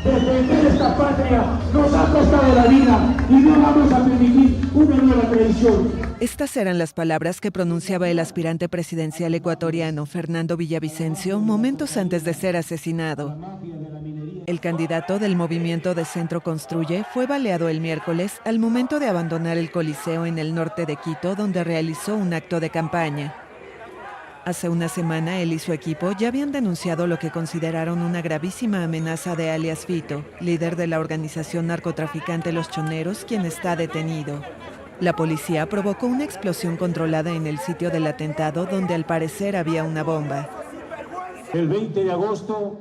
Defender esta patria nos ha costado la vida y no vamos a permitir una nueva traición. Estas eran las palabras que pronunciaba el aspirante presidencial ecuatoriano Fernando Villavicencio momentos antes de ser asesinado. El candidato del movimiento de Centro Construye fue baleado el miércoles al momento de abandonar el Coliseo en el norte de Quito, donde realizó un acto de campaña. Hace una semana, él y su equipo ya habían denunciado lo que consideraron una gravísima amenaza de alias Fito, líder de la organización narcotraficante Los Choneros, quien está detenido. La policía provocó una explosión controlada en el sitio del atentado, donde al parecer había una bomba. El 20 de agosto,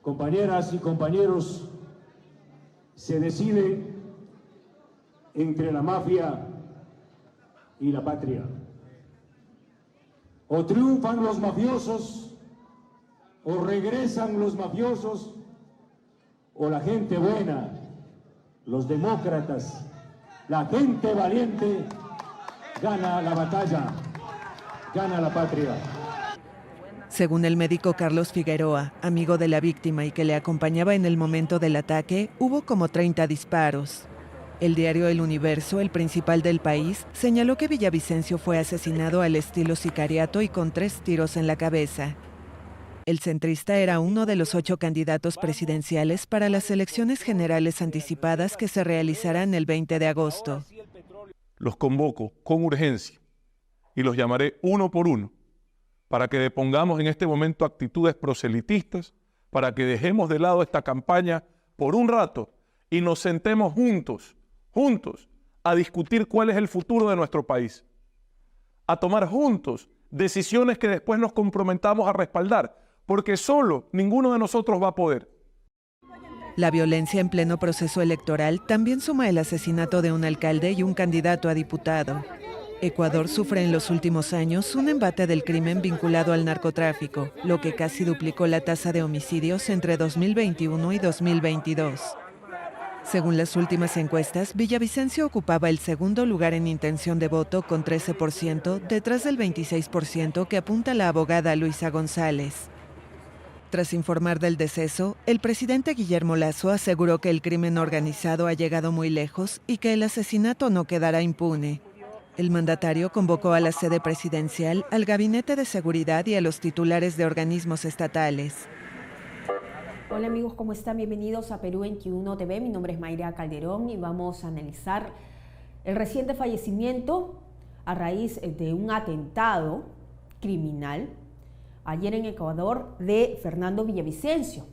compañeras y compañeros, se decide entre la mafia y la patria. O triunfan los mafiosos, o regresan los mafiosos, o la gente buena, los demócratas, la gente valiente, gana la batalla, gana la patria. Según el médico Carlos Figueroa, amigo de la víctima y que le acompañaba en el momento del ataque, hubo como 30 disparos. El diario El Universo, el principal del país, señaló que Villavicencio fue asesinado al estilo sicariato y con 3 tiros en la cabeza. El centrista era uno de los 8 candidatos presidenciales para las elecciones generales anticipadas que se realizarán el 20 de agosto. Los convoco con urgencia y los llamaré uno por uno para que depongamos en este momento actitudes proselitistas, para que dejemos de lado esta campaña por un rato y nos sentemos juntos a discutir cuál es el futuro de nuestro país, a tomar juntos decisiones que después nos comprometamos a respaldar, porque solo ninguno de nosotros va a poder. La violencia en pleno proceso electoral también suma el asesinato de un alcalde y un candidato a diputado. Ecuador sufre en los últimos años un embate del crimen vinculado al narcotráfico, lo que casi duplicó la tasa de homicidios entre 2021 y 2022. Según las últimas encuestas, Villavicencio ocupaba el segundo lugar en intención de voto con 13%, detrás del 26% que apunta la abogada Luisa González. Tras informar del deceso, el presidente Guillermo Lasso aseguró que el crimen organizado ha llegado muy lejos y que el asesinato no quedará impune. El mandatario convocó a la sede presidencial, al Gabinete de Seguridad y a los titulares de organismos estatales. Hola amigos, ¿cómo están? Bienvenidos a Perú 21 TV. Mi nombre es Mayra Calderón y vamos a analizar el reciente fallecimiento a raíz de un atentado criminal ayer en Ecuador de Fernando Villavicencio.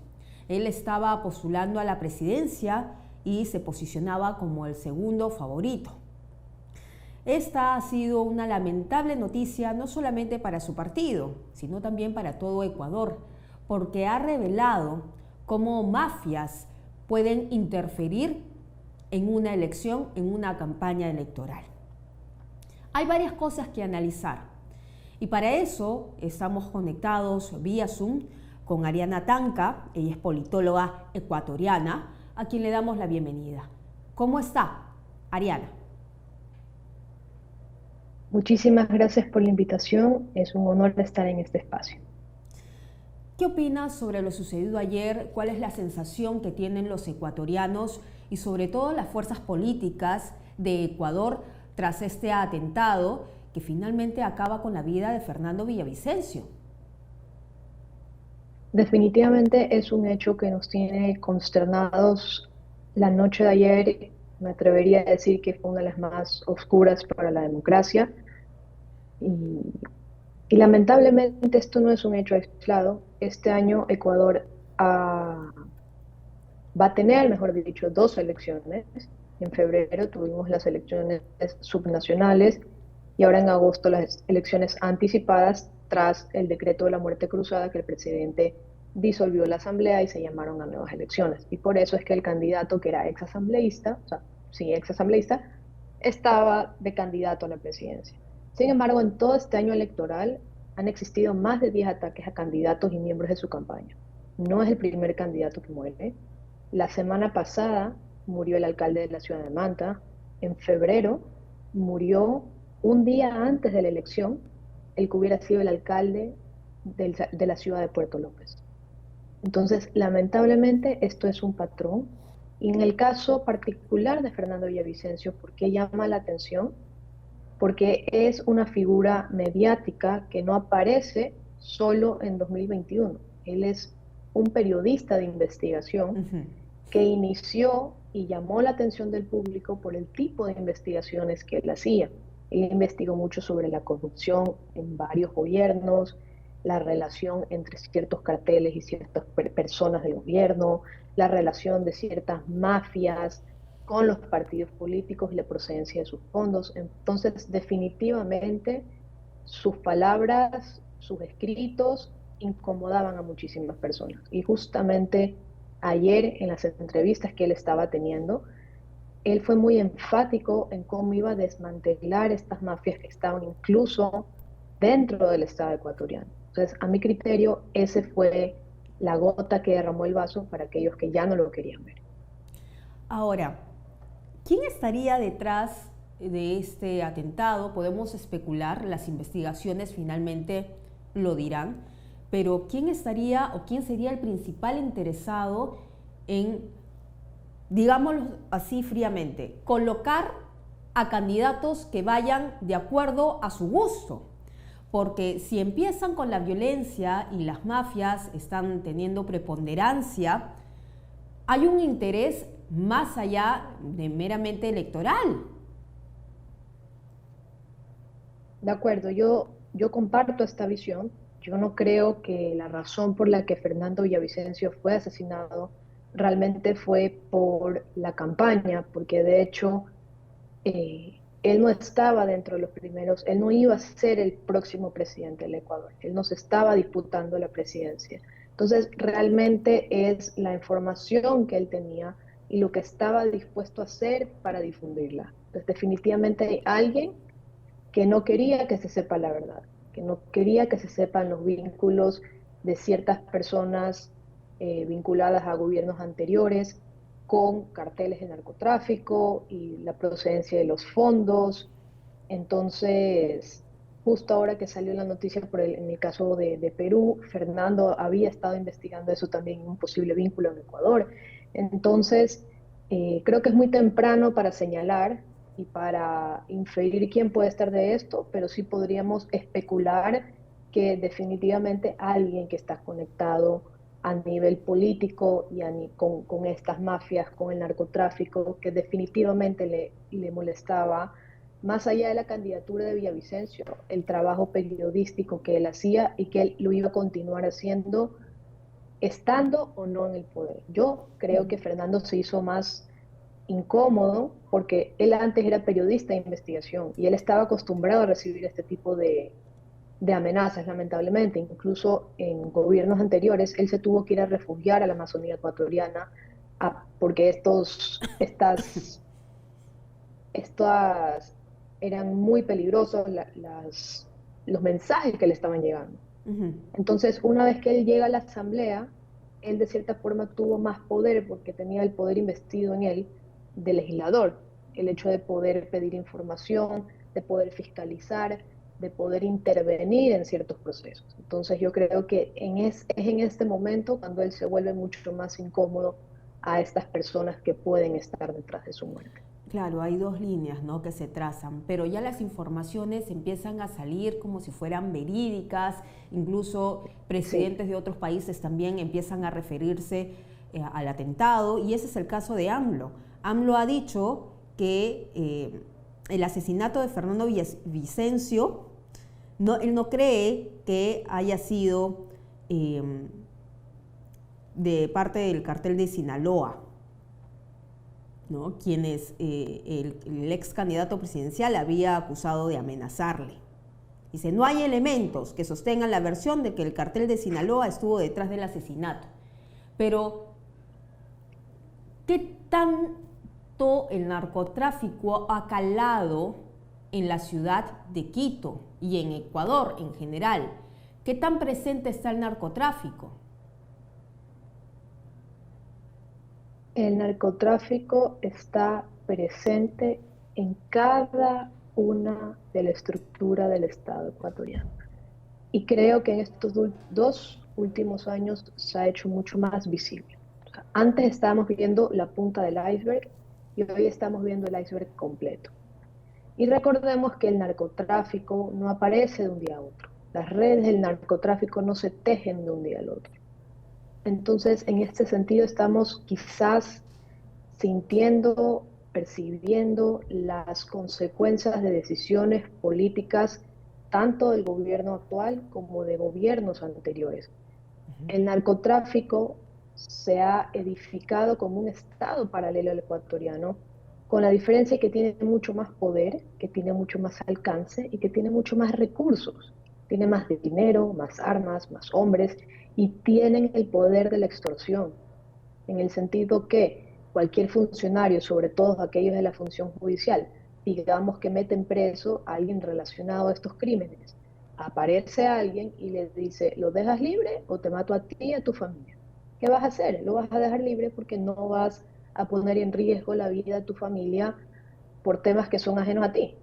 Él estaba postulando a la presidencia y se posicionaba como el segundo favorito. Esta ha sido una lamentable noticia no solamente para su partido, sino también para todo Ecuador, porque ha revelado cómo mafias pueden interferir en una elección, en una campaña electoral. Hay varias cosas que analizar y para eso estamos conectados vía Zoom con Ariana Tanca. Ella es politóloga ecuatoriana, a quien le damos la bienvenida. ¿Cómo está, Ariana? Muchísimas gracias por la invitación. Es un honor estar en este espacio. ¿Qué opinas sobre lo sucedido ayer? ¿Cuál es la sensación que tienen los ecuatorianos y sobre todo las fuerzas políticas de Ecuador tras este atentado que finalmente acaba con la vida de Fernando Villavicencio? Definitivamente es un hecho que nos tiene consternados. La noche de ayer me atrevería a decir que fue una de las más oscuras para la democracia. Y lamentablemente esto no es un hecho aislado. Este año Ecuador va a tener, mejor dicho, 2 elecciones. En febrero tuvimos las elecciones subnacionales y ahora en agosto las elecciones anticipadas tras el decreto de la muerte cruzada, que el presidente disolvió la asamblea y se llamaron a nuevas elecciones. Y por eso es que el candidato que era exasambleísta, o sea, sí, exasambleísta, estaba de candidato a la presidencia. Sin embargo, en todo este año electoral han existido más de 10 ataques a candidatos y miembros de su campaña. No es el primer candidato que muere. La semana pasada murió el alcalde de la ciudad de Manta. En febrero murió un día antes de la elección el que hubiera sido el alcalde de la ciudad de Puerto López. Entonces, lamentablemente, esto es un patrón. Y en el caso particular de Fernando Villavicencio, ¿por qué llama la atención? Porque es una figura mediática que no aparece solo en 2021. Él es un periodista de investigación que inició y llamó la atención del público por el tipo de investigaciones que él hacía. Él investigó mucho sobre la corrupción en varios gobiernos, la relación entre ciertos carteles y ciertas personas del gobierno, la relación de ciertas mafias con los partidos políticos y la procedencia de sus fondos. Entonces, definitivamente, sus palabras, sus escritos incomodaban a muchísimas personas. Y justamente ayer, en las entrevistas que él estaba teniendo, él fue muy enfático en cómo iba a desmantelar estas mafias que estaban incluso dentro del Estado ecuatoriano. Entonces, a mi criterio, ese fue la gota que derramó el vaso para aquellos que ya no lo querían ver. Ahora, ¿quién estaría detrás de este atentado? Podemos especular, las investigaciones finalmente lo dirán, pero ¿quién estaría o quién sería el principal interesado en, digámoslo así fríamente, colocar a candidatos que vayan de acuerdo a su gusto? Porque si empiezan con la violencia y las mafias están teniendo preponderancia, hay un interés más allá de meramente electoral. De acuerdo, yo comparto esta visión. Yo no creo que la razón por la que Fernando Villavicencio fue asesinado realmente fue por la campaña, porque de hecho él no estaba dentro de los primeros, él no iba a ser el próximo presidente del Ecuador, él no se estaba disputando la presidencia. Entonces, realmente es la información que él tenía y lo que estaba dispuesto a hacer para difundirla. Entonces, definitivamente hay alguien que no quería que se sepa la verdad, que no quería que se sepan los vínculos de ciertas personas vinculadas a gobiernos anteriores con carteles de narcotráfico y la procedencia de los fondos. Entonces, justo ahora que salió la noticia en el caso de Perú, Fernando había estado investigando eso también, un posible vínculo en Ecuador. Entonces, creo que es muy temprano para señalar y para inferir quién puede estar de esto, pero sí podríamos especular que definitivamente alguien que está conectado a nivel político y con estas mafias, con el narcotráfico, que definitivamente le molestaba, más allá de la candidatura de Villavicencio, el trabajo periodístico que él hacía y que él lo iba a continuar haciendo, estando o no en el poder. Yo creo que Fernando se hizo más incómodo porque él antes era periodista de investigación y él estaba acostumbrado a recibir este tipo de amenazas, lamentablemente. Incluso en gobiernos anteriores, él se tuvo que ir a refugiar a la Amazonía ecuatoriana porque estas eran muy peligrosos los mensajes que le estaban llegando. Entonces, una vez que él llega a la asamblea, él de cierta forma tuvo más poder porque tenía el poder investido en él de legislador, el hecho de poder pedir información, de poder fiscalizar, de poder intervenir en ciertos procesos. Entonces yo creo que es en este momento cuando él se vuelve mucho más incómodo a estas personas que pueden estar detrás de su muerte. Claro, hay dos líneas, ¿no?, que se trazan, pero ya las informaciones empiezan a salir como si fueran verídicas, incluso presidentes de otros países también empiezan a referirse al atentado, y ese es el caso de AMLO. AMLO ha dicho que el asesinato de Fernando Villavicencio, él no cree que haya sido de parte del cartel de Sinaloa, ¿no?, quienes el ex candidato presidencial había acusado de amenazarle. Dice, no hay elementos que sostengan la versión de que el cartel de Sinaloa estuvo detrás del asesinato. Pero, ¿qué tanto el narcotráfico ha calado en la ciudad de Quito y en Ecuador en general? ¿Qué tan presente está el narcotráfico? El narcotráfico está presente en cada una de la estructura del Estado ecuatoriano. Y creo que en estos dos últimos años se ha hecho mucho más visible. O sea, antes estábamos viendo la punta del iceberg y hoy estamos viendo el iceberg completo. Y recordemos que el narcotráfico no aparece de un día a otro. Las redes del narcotráfico no se tejen de un día al otro. Entonces, en este sentido, estamos quizás sintiendo, percibiendo las consecuencias de decisiones políticas tanto del gobierno actual como de gobiernos anteriores. El narcotráfico se ha edificado como un estado paralelo al ecuatoriano, con la diferencia que tiene mucho más poder, que tiene mucho más alcance y que tiene mucho más recursos. Tiene más dinero, más armas, más hombres y tienen el poder de la extorsión, en el sentido que cualquier funcionario, sobre todo aquellos de la función judicial, digamos que meten preso a alguien relacionado a estos crímenes, aparece alguien y le dice, ¿lo dejas libre o te mato a ti y a tu familia? ¿Qué vas a hacer? Lo vas a dejar libre porque no vas a poner en riesgo la vida de tu familia por temas que son ajenos a ti.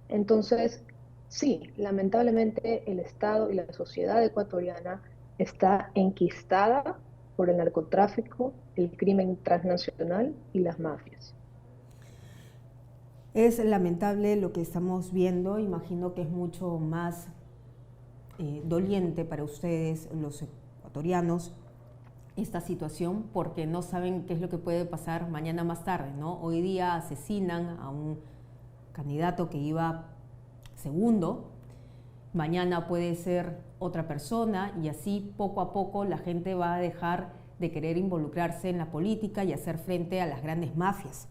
Entonces, sí, lamentablemente el Estado y la sociedad ecuatoriana está enquistada por el narcotráfico, el crimen transnacional y las mafias. Es lamentable lo que estamos viendo, imagino que es mucho más doliente para ustedes, los ecuatorianos, esta situación, porque no saben qué es lo que puede pasar mañana más tarde, ¿no? Hoy día asesinan a un candidato que iba segundo, mañana puede ser otra persona y así poco a poco la gente va a dejar de querer involucrarse en la política y hacer frente a las grandes mafias.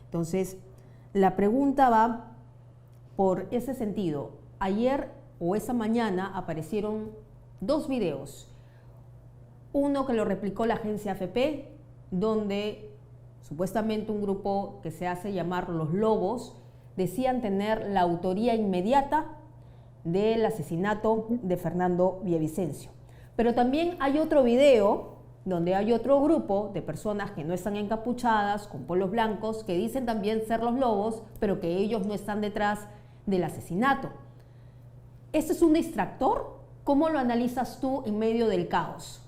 Entonces, la pregunta va por ese sentido. Ayer o esa mañana aparecieron dos videos. Uno que lo replicó la agencia AFP, donde supuestamente un grupo que se hace llamar Los Lobos decían tener la autoría inmediata del asesinato de Fernando Villavicencio. Pero también hay otro video donde hay otro grupo de personas que no están encapuchadas, con polos blancos, que dicen también ser Los Lobos, pero que ellos no están detrás del asesinato. ¿Este es un distractor? ¿Cómo lo analizas tú en medio del caos?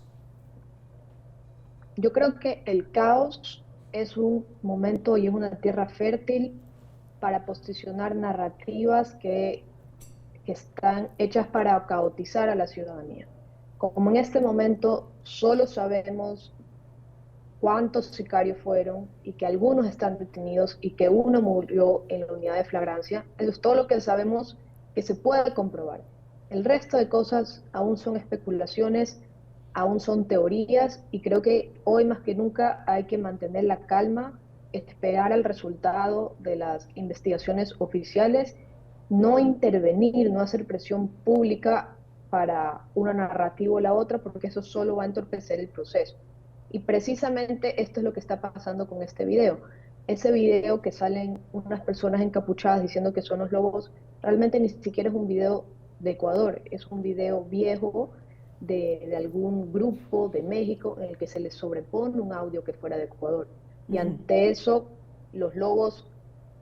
Yo creo que el caos es un momento y es una tierra fértil para posicionar narrativas que están hechas para caotizar a la ciudadanía. Como en este momento solo sabemos cuántos sicarios fueron y que algunos están detenidos y que uno murió en la unidad de flagrancia, eso es todo lo que sabemos que se puede comprobar. El resto de cosas aún son especulaciones, aún son teorías y creo que hoy más que nunca hay que mantener la calma, esperar el resultado de las investigaciones oficiales, no intervenir, no hacer presión pública para una narrativa o la otra, porque eso solo va a entorpecer el proceso. Y precisamente esto es lo que está pasando con este video. Ese video que salen unas personas encapuchadas diciendo que son los lobos, realmente ni siquiera es un video de Ecuador, es un video viejo de algún grupo de México en el que se les sobrepone un audio que fuera de Ecuador. Y ante eso, los lobos,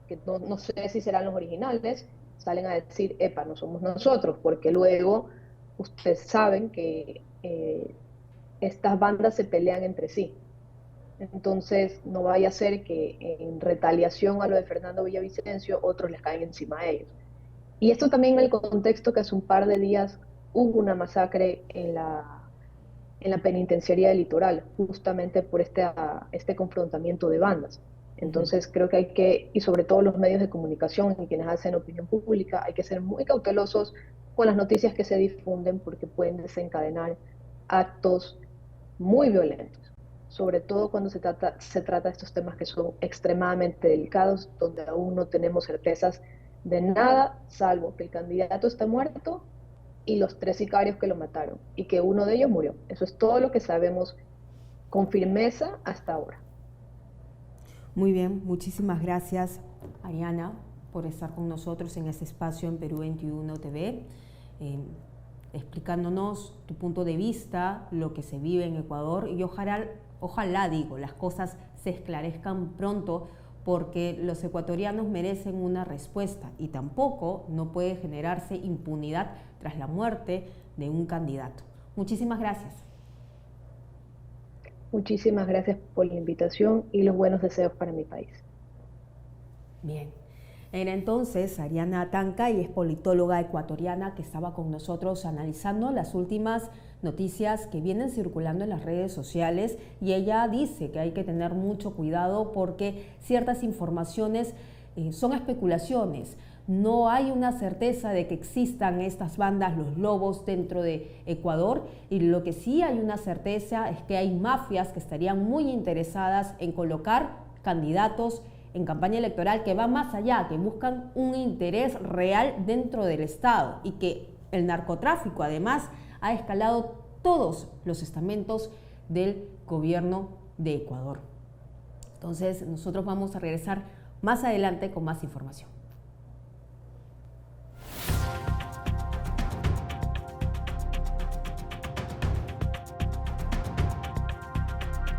que no sé si serán los originales, salen a decir, epa, no somos nosotros, porque luego ustedes saben que estas bandas se pelean entre sí. Entonces, no vaya a ser que en retaliación a lo de Fernando Villavicencio, otros les caen encima a ellos. Y esto también en el contexto que hace un par de días hubo una masacre en la penitenciaría del Litoral, justamente por este confrontamiento de bandas. Entonces creo que hay que, y sobre todo los medios de comunicación y quienes hacen opinión pública, hay que ser muy cautelosos con las noticias que se difunden porque pueden desencadenar actos muy violentos, sobre todo cuando se trata de estos temas que son extremadamente delicados, donde aún no tenemos certezas de nada, salvo que el candidato está muerto y los 3 sicarios que lo mataron, y que uno de ellos murió. Eso es todo lo que sabemos con firmeza hasta ahora. Muy bien, muchísimas gracias, Ariana, por estar con nosotros en este espacio en Perú 21 TV, explicándonos tu punto de vista, lo que se vive en Ecuador, y ojalá digo, las cosas se esclarezcan pronto, porque los ecuatorianos merecen una respuesta y tampoco no puede generarse impunidad tras la muerte de un candidato. Muchísimas gracias. Muchísimas gracias por la invitación y los buenos deseos para mi país. Bien. Era entonces Ariana Tancay, es politóloga ecuatoriana que estaba con nosotros analizando las últimas noticias que vienen circulando en las redes sociales, y ella dice que hay que tener mucho cuidado porque ciertas informaciones son especulaciones. No hay una certeza de que existan estas bandas, los lobos, dentro de Ecuador, y lo que sí hay una certeza es que hay mafias que estarían muy interesadas en colocar candidatos en campaña electoral que va más allá, que buscan un interés real dentro del Estado, y que el narcotráfico además ha escalado todos los estamentos del gobierno de Ecuador. Entonces nosotros vamos a regresar más adelante con más información.